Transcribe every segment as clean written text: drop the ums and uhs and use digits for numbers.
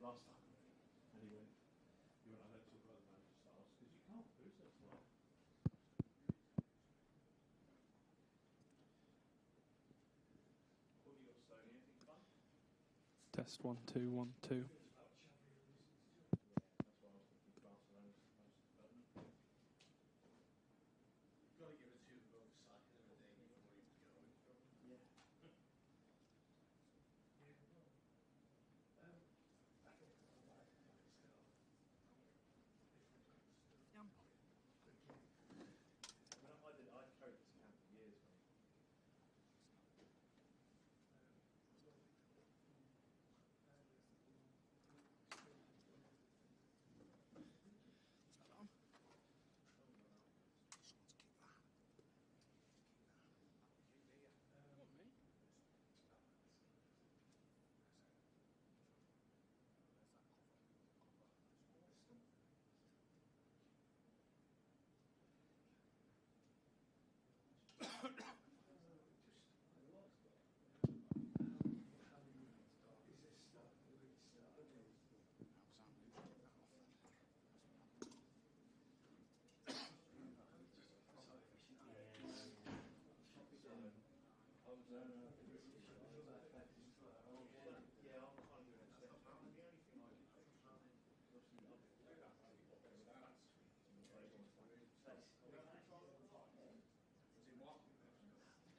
last time, and he went, I don't talk about the manager styles because you can't. Who's that for? What have you got to say? Anything fun? Test 1 2 1 2. Got to give it to both sides of the day before you go. Yeah.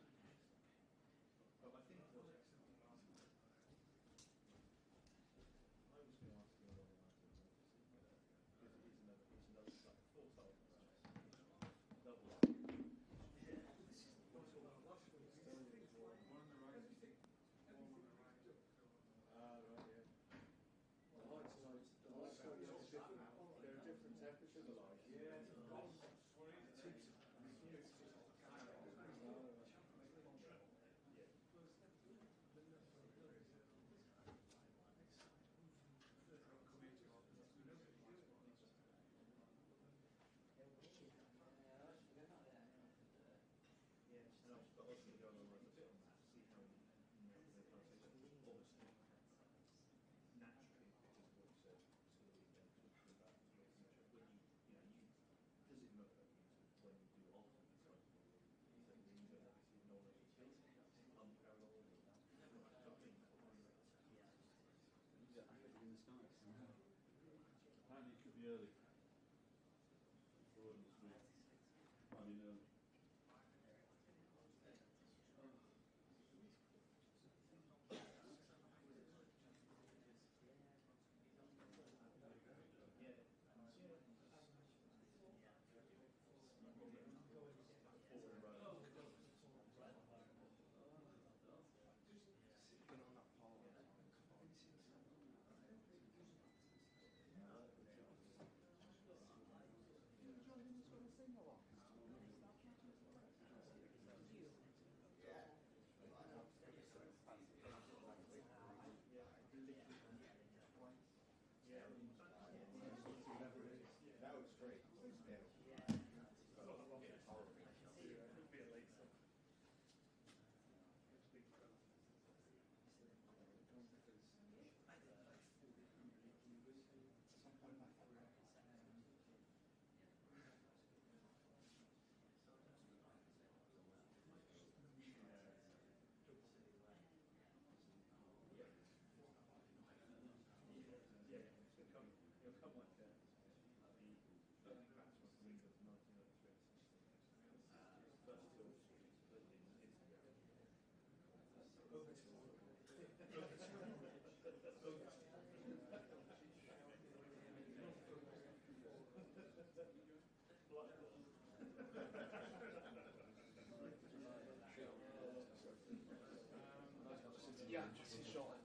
I carried this camp for years, mate. There are different temperatures alike. Yeah. Apparently it could be early. I mean early. That was great. Yeah, just short.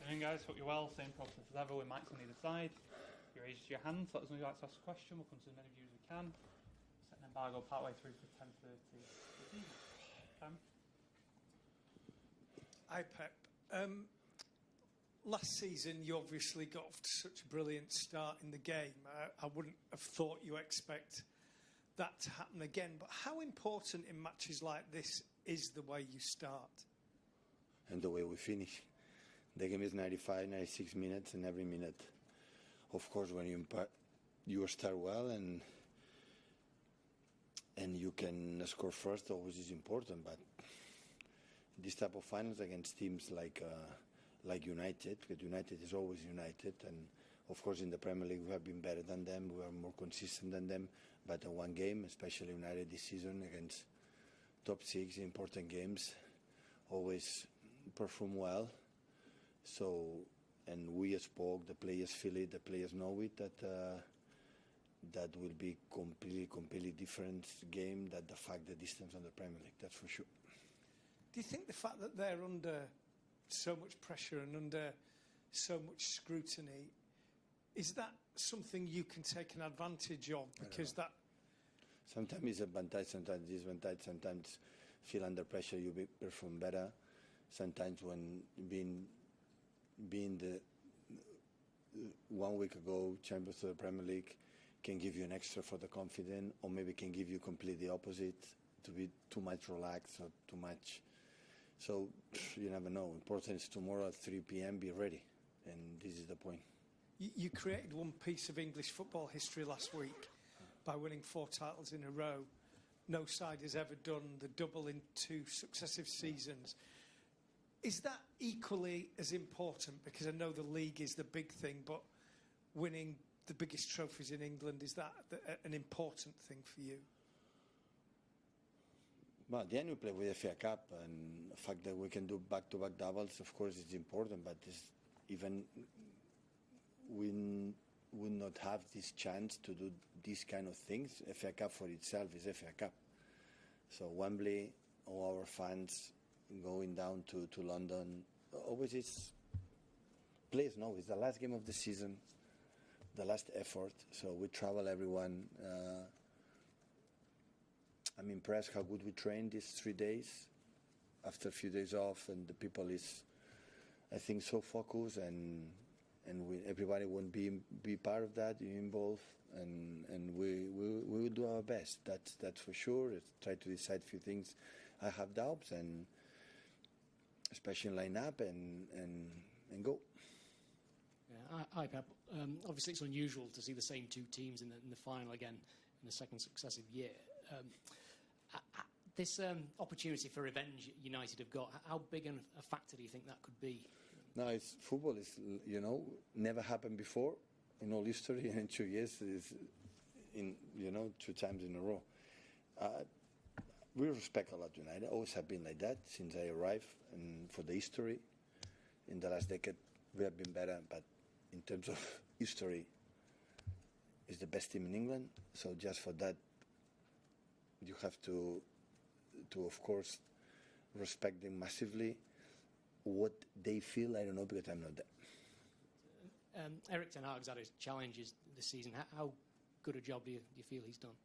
Afternoon, guys. Hope you're well. Same process as ever with mics on either side. Your raise to your hands. Let us know if you'd like to ask a question. We'll come to as many of you as we can. Set an embargo partway through for 10:30. Hi, Pep. Last season, you obviously got off to such a brilliant start in the game. I wouldn't have thought you expect that to happen again. But how important in matches like this is the way you start? And the way we finish. The game is 95, 96 minutes, and every minute, of course, when you start well and you can score first, always is important. But this type of finals against teams like United, because United is always United, and of course in the Premier League we have been better than them, we are more consistent than them. But in one game, especially United this season against top six, important games, always perform well. So, and we spoke, the players feel it, the players know it, that will be completely different game than the fact the distance on the Premier League, that's for sure. Do you think the fact that they're under so much pressure and under so much scrutiny, is that something you can take an advantage of? Because that... Sometimes it's advantage, sometimes disadvantage, sometimes feel under pressure you perform better. Sometimes when being the 1 week ago champions of the Premier League can give you an extra for the confidence, or maybe can give you completely opposite, to be too much relaxed or too much. So you never know. Important is tomorrow at 3 p.m. be ready, and this is the point. You created one piece of English football history last week by winning 4 titles in a row. No side has ever done the double in 2 successive seasons. Is that equally as important? Because I know the league is the big thing, but winning the biggest trophies in England, is that an important thing for you? Well, at the end we play with the FA Cup, and the fact that we can do back-to-back doubles, of course, is important, but even we would not have this chance to do these kind of things. FA Cup for itself is FA Cup. So Wembley, all our fans going down to London, always is, players know it's the last game of the season, the last effort, so we travel everyone. I'm impressed how good we trained these 3 days after a few days off, and the people is, I think, so focused, and everybody won't be part of that, involved, and we will do our best. That's for sure. Let's try to decide a few things. I have doubts, and especially line up and go. Yeah, hi Pep. Obviously, it's unusual to see the same 2 teams in the final again in the second successive year. This opportunity for revenge United have got, how big a factor do you think that could be? No, it's football is, you know, never happened before in all history, and in 2 years is in, you know, 2 times in a row. We respect a lot United. Always have been like that since I arrived, and for the history in the last decade we have been better. But in terms of history, it's the best team in England. So just for that, you have to of course respect them massively. What they feel, I don't know, because I'm not there. Eric Ten Hag's had his challenges this season. How good a job do you feel he's done?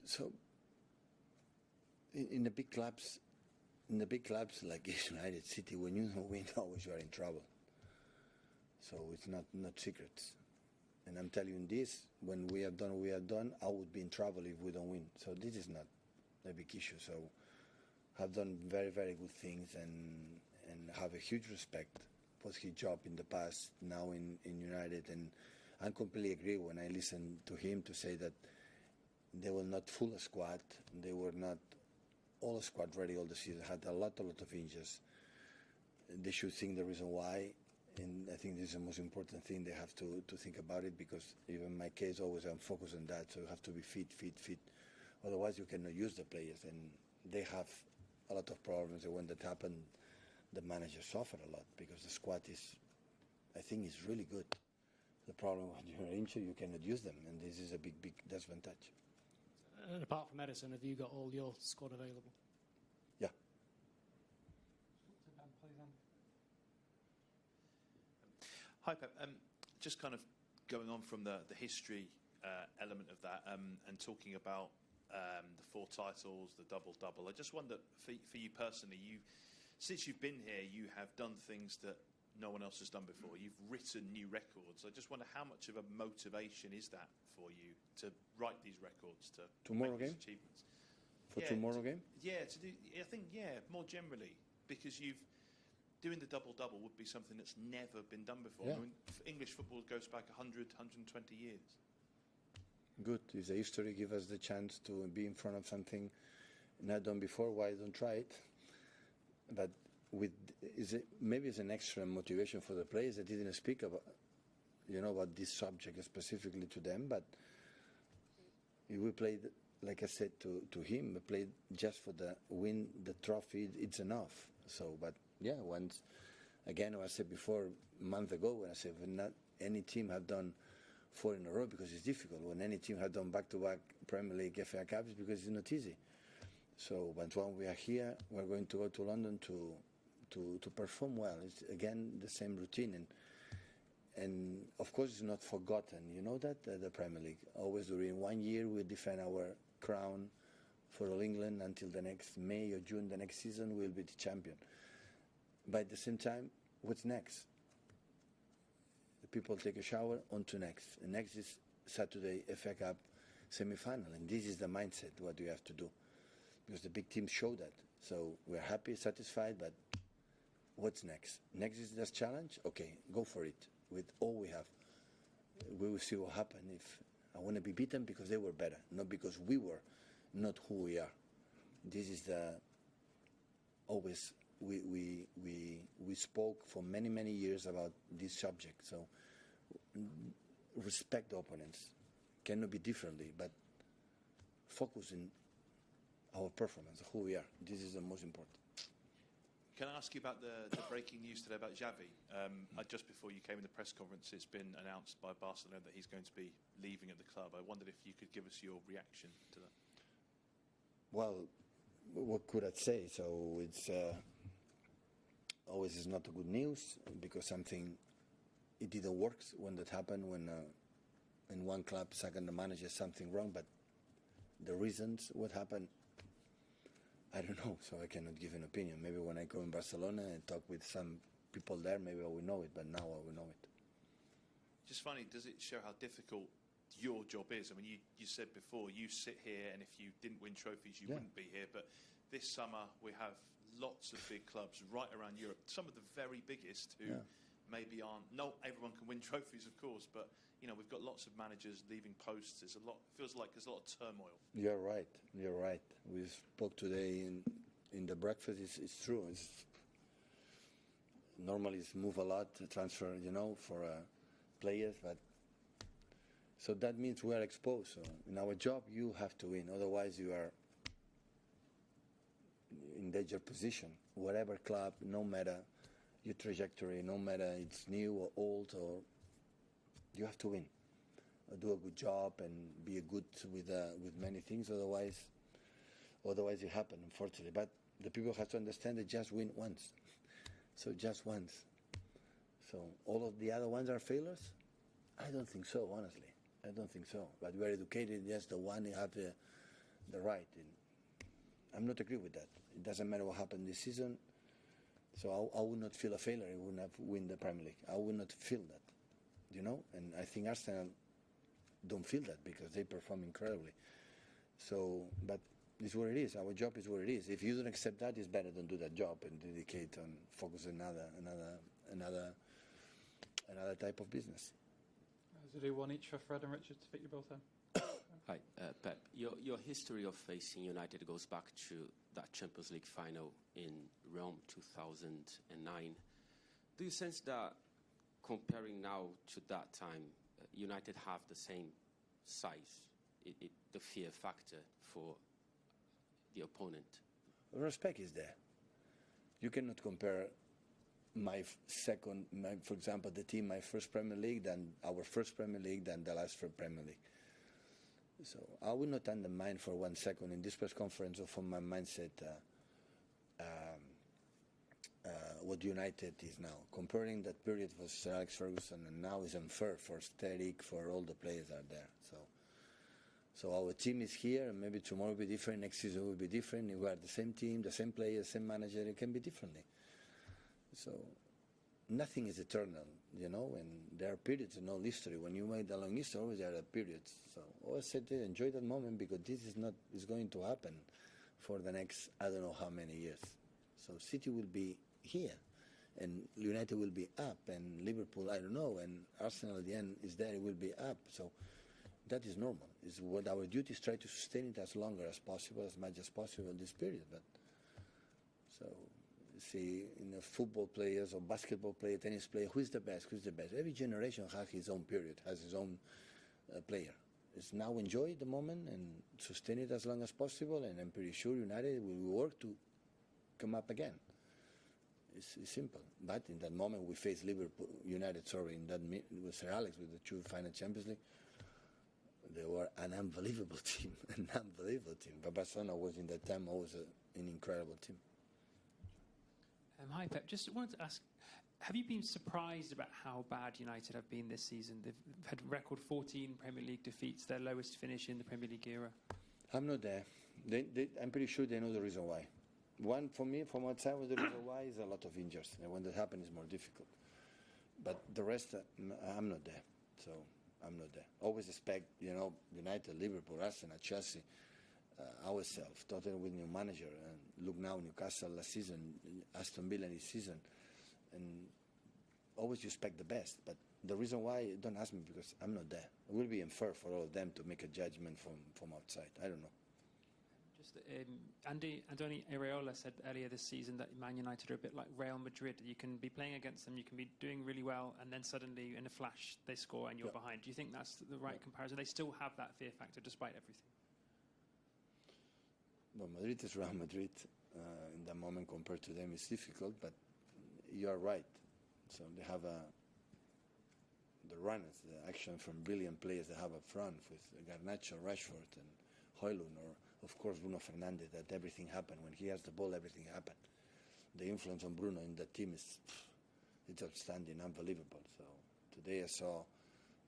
So, in the big clubs like United City, when you don't win, always you are in trouble. So it's not secrets. And I'm telling you this, when we have done what we have done, I would be in trouble if we don't win. So this is not a big issue. So I've done very, very good things and have a huge respect for his job in the past, now in United. And I completely agree when I listen to him to say that they were not full squad. They were not all squad ready all the season. Had a lot of injuries. They should think the reason why. And I think this is the most important thing. They have to think about it, because even in my case, always I'm focused on that. So you have to be fit. Otherwise, you cannot use the players. And they have a lot of problems. And when that happened, the manager suffered a lot, because the squad I think is really good. The problem when you're injured, you cannot use them. And this is a big disadvantage. And apart from Edison, have you got all your squad available? To Ben, please, Andy. Hi, Pep. Just kind of going on from the history element of that, and talking about the 4 titles, the double. I just wonder, for you personally, since you've been here, you have done things that no one else has done before. You've written new records. I just wonder how much of a motivation is that for you to write these records, to tomorrow make these game? achievements? For tomorrow game? Yeah, to do. I think more generally, because doing the double would be something that's never been done before. Yeah. I mean, English football goes back 100, 120 years. Good. If the history give us the chance to be in front of something not done before, why don't try it? But maybe it's an extra motivation for the players that didn't speak about this subject specifically to them. But if we played, like I said to him, we played just for the win, the trophy, it's enough. So, but yeah, once again, I said before, a month ago, when I said when not any team have done 4 in a row, because it's difficult. When any team have done back-to-back Premier League FA Cups, because it's not easy. So, but when we are here, we're going to go to London to perform well. It's again the same routine, and of course it's not forgotten. You know that the Premier League, always during 1 year we defend our crown for all England until the next May or June the next season we'll be the champion. But at the same time, what's next? The people take a shower, on to next. And next is Saturday FA Cup semi-final, and this is the mindset what we have to do, because the big teams show that. So we're happy, satisfied, but what's next? Next is this challenge? Okay, go for it with all we have. We will see what happens. If I want to be beaten because they were better, not because we were, not who we are. This is always we spoke for many years about this subject. So respect the opponents. Cannot be differently, but focus in our performance, who we are. This is the most important. Can I ask you about the breaking news today about Xavi? Just before you came in the press conference, it's been announced by Barcelona that he's going to be leaving at the club. I wondered if you could give us your reaction to that. Well, what could I say? So it's always is not a good news, because it didn't work when that happened, when in one club second the manager something wrong, but the reasons what happened, I don't know, so I cannot give an opinion. Maybe when I go in Barcelona and talk with some people there, maybe I will know it, but now I will know it. Just funny, does it show how difficult your job is? I mean, you said before, you sit here, and if you didn't win trophies, you wouldn't be here. But this summer, we have lots of big clubs right around Europe, some of the very biggest, who maybe aren't. Not everyone can win trophies, of course, but you know, we've got lots of managers leaving posts. There's a lot. Feels like there's a lot of turmoil. You're right. You're right. We spoke today in the breakfast. It's true. Normally it's move a lot, transfer, for players, but so that means we are exposed. So in our job, you have to win. Otherwise, you are in danger position. Whatever club, no matter your trajectory, no matter it's new or old, or you have to win. Do a good job and be a good with many things. Otherwise it happen, unfortunately. But the people have to understand that just win once. So just once. So all of the other ones are failures? I don't think so, honestly. I don't think so. But we are educated. Yes, the one you have the right. And I'm not agree with that. It doesn't matter what happened this season. So I would not feel a failure. I would not win the Premier League. I would not feel that, And I think Arsenal don't feel that because they perform incredibly. So, but it's what it is. Our job is what it is. If you don't accept that, it's better than do that job and dedicate on focus on another type of business. So do one each for Fred and Richard to fit you both in. Hi, Pep. Your history of facing United goes back to that Champions League final in Rome 2009. Do you sense that comparing now to that time, United have the same size, the fear factor for the opponent? Respect is there. You cannot compare for example, the team, my first Premier League, than our first Premier League, than the last Premier League. So I will not undermine for 1 second in this press conference or from my mindset what United is now. Comparing that period with Sir Alex Ferguson and now is unfair for Steric, for all the players that are there. So our team is here, and maybe tomorrow will be different, next season will be different. If we are the same team, the same players, same manager, it can be differently. So nothing is eternal, and there are periods in all history. When you make the long history, always there are periods. So always said, enjoy that moment because this is going to happen for the next, I don't know how many years. So City will be here, and United will be up, and Liverpool, I don't know, and Arsenal at the end is there, it will be up. So that is normal. It's what our duty is try to sustain it as longer as possible, as much as possible in this period. But so see, football players or basketball player, tennis player, who is the best? Every generation has his own period, has his own player. It's now enjoy the moment and sustain it as long as possible, and I'm pretty sure United will work to come up again. It's simple. But in that moment we faced United, with Sir Alex, with the two final Champions League. They were an unbelievable team, But Barcelona was in that time always an incredible team. Hi, Pep. Just wanted to ask, have you been surprised about how bad United have been this season? They've had record 14 Premier League defeats, their lowest finish in the Premier League era. I'm not there. I'm pretty sure they know the reason why. One, for me, from outside, the reason why is a lot of injuries. And when that happens, it's more difficult. But the rest, I'm not there. So I'm not there. Always expect, United, Liverpool, Arsenal, Chelsea, ourselves, Tottenham with new manager, and look now, Newcastle last season, Aston Villa this season, and always you expect the best. But the reason why, don't ask me because I'm not there. It will be unfair for all of them to make a judgment from outside. I don't know. Just Andoni Iraola said earlier this season that Man United are a bit like Real Madrid. You can be playing against them, you can be doing really well, and then suddenly, in a flash, they score and you're behind. Do you think that's the right comparison? They still have that fear factor despite everything. Well, Madrid is Real Madrid. In that moment, compared to them, it's difficult, but you are right. So they have the runners, the action from brilliant players they have up front with Garnacho, Rashford, and Højlund, or of course Bruno Fernandes. That everything happened when he has the ball. Everything happened. The influence on Bruno in the team it's outstanding, unbelievable. So today I saw,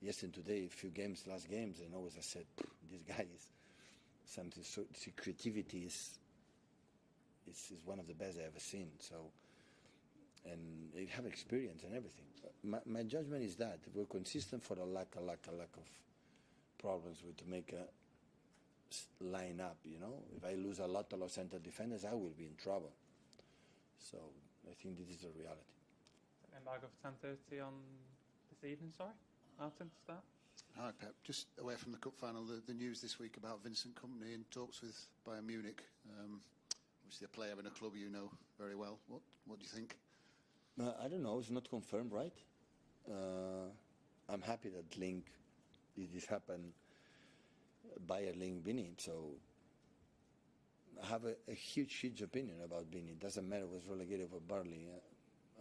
yesterday, a few last games, and always I said, this guy is something. So creativity is one of the best I've ever seen. So, and they have experience and everything. My judgment is that we're consistent for a lack of problems with to make a line up. If I lose a lot of central defenders, I will be in trouble. So I think this is the reality. Embargo for 10:30 on this evening, sorry. Martin, to start. Hi, Pep. Just away from the cup final, the news this week about Vincent Kompany in talks with Bayern Munich. Obviously, a player in a club you know very well. What do you think? I don't know. It's not confirmed, right? I'm happy that this happened. Bayer link Vini. So I have a huge opinion about Vini. It doesn't matter what's relegated or Barley.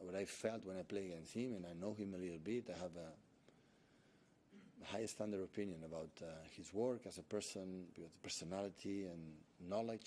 What I felt when I play against him, and I know him a little bit, I have a high standard opinion about his work as a person, with personality and knowledge.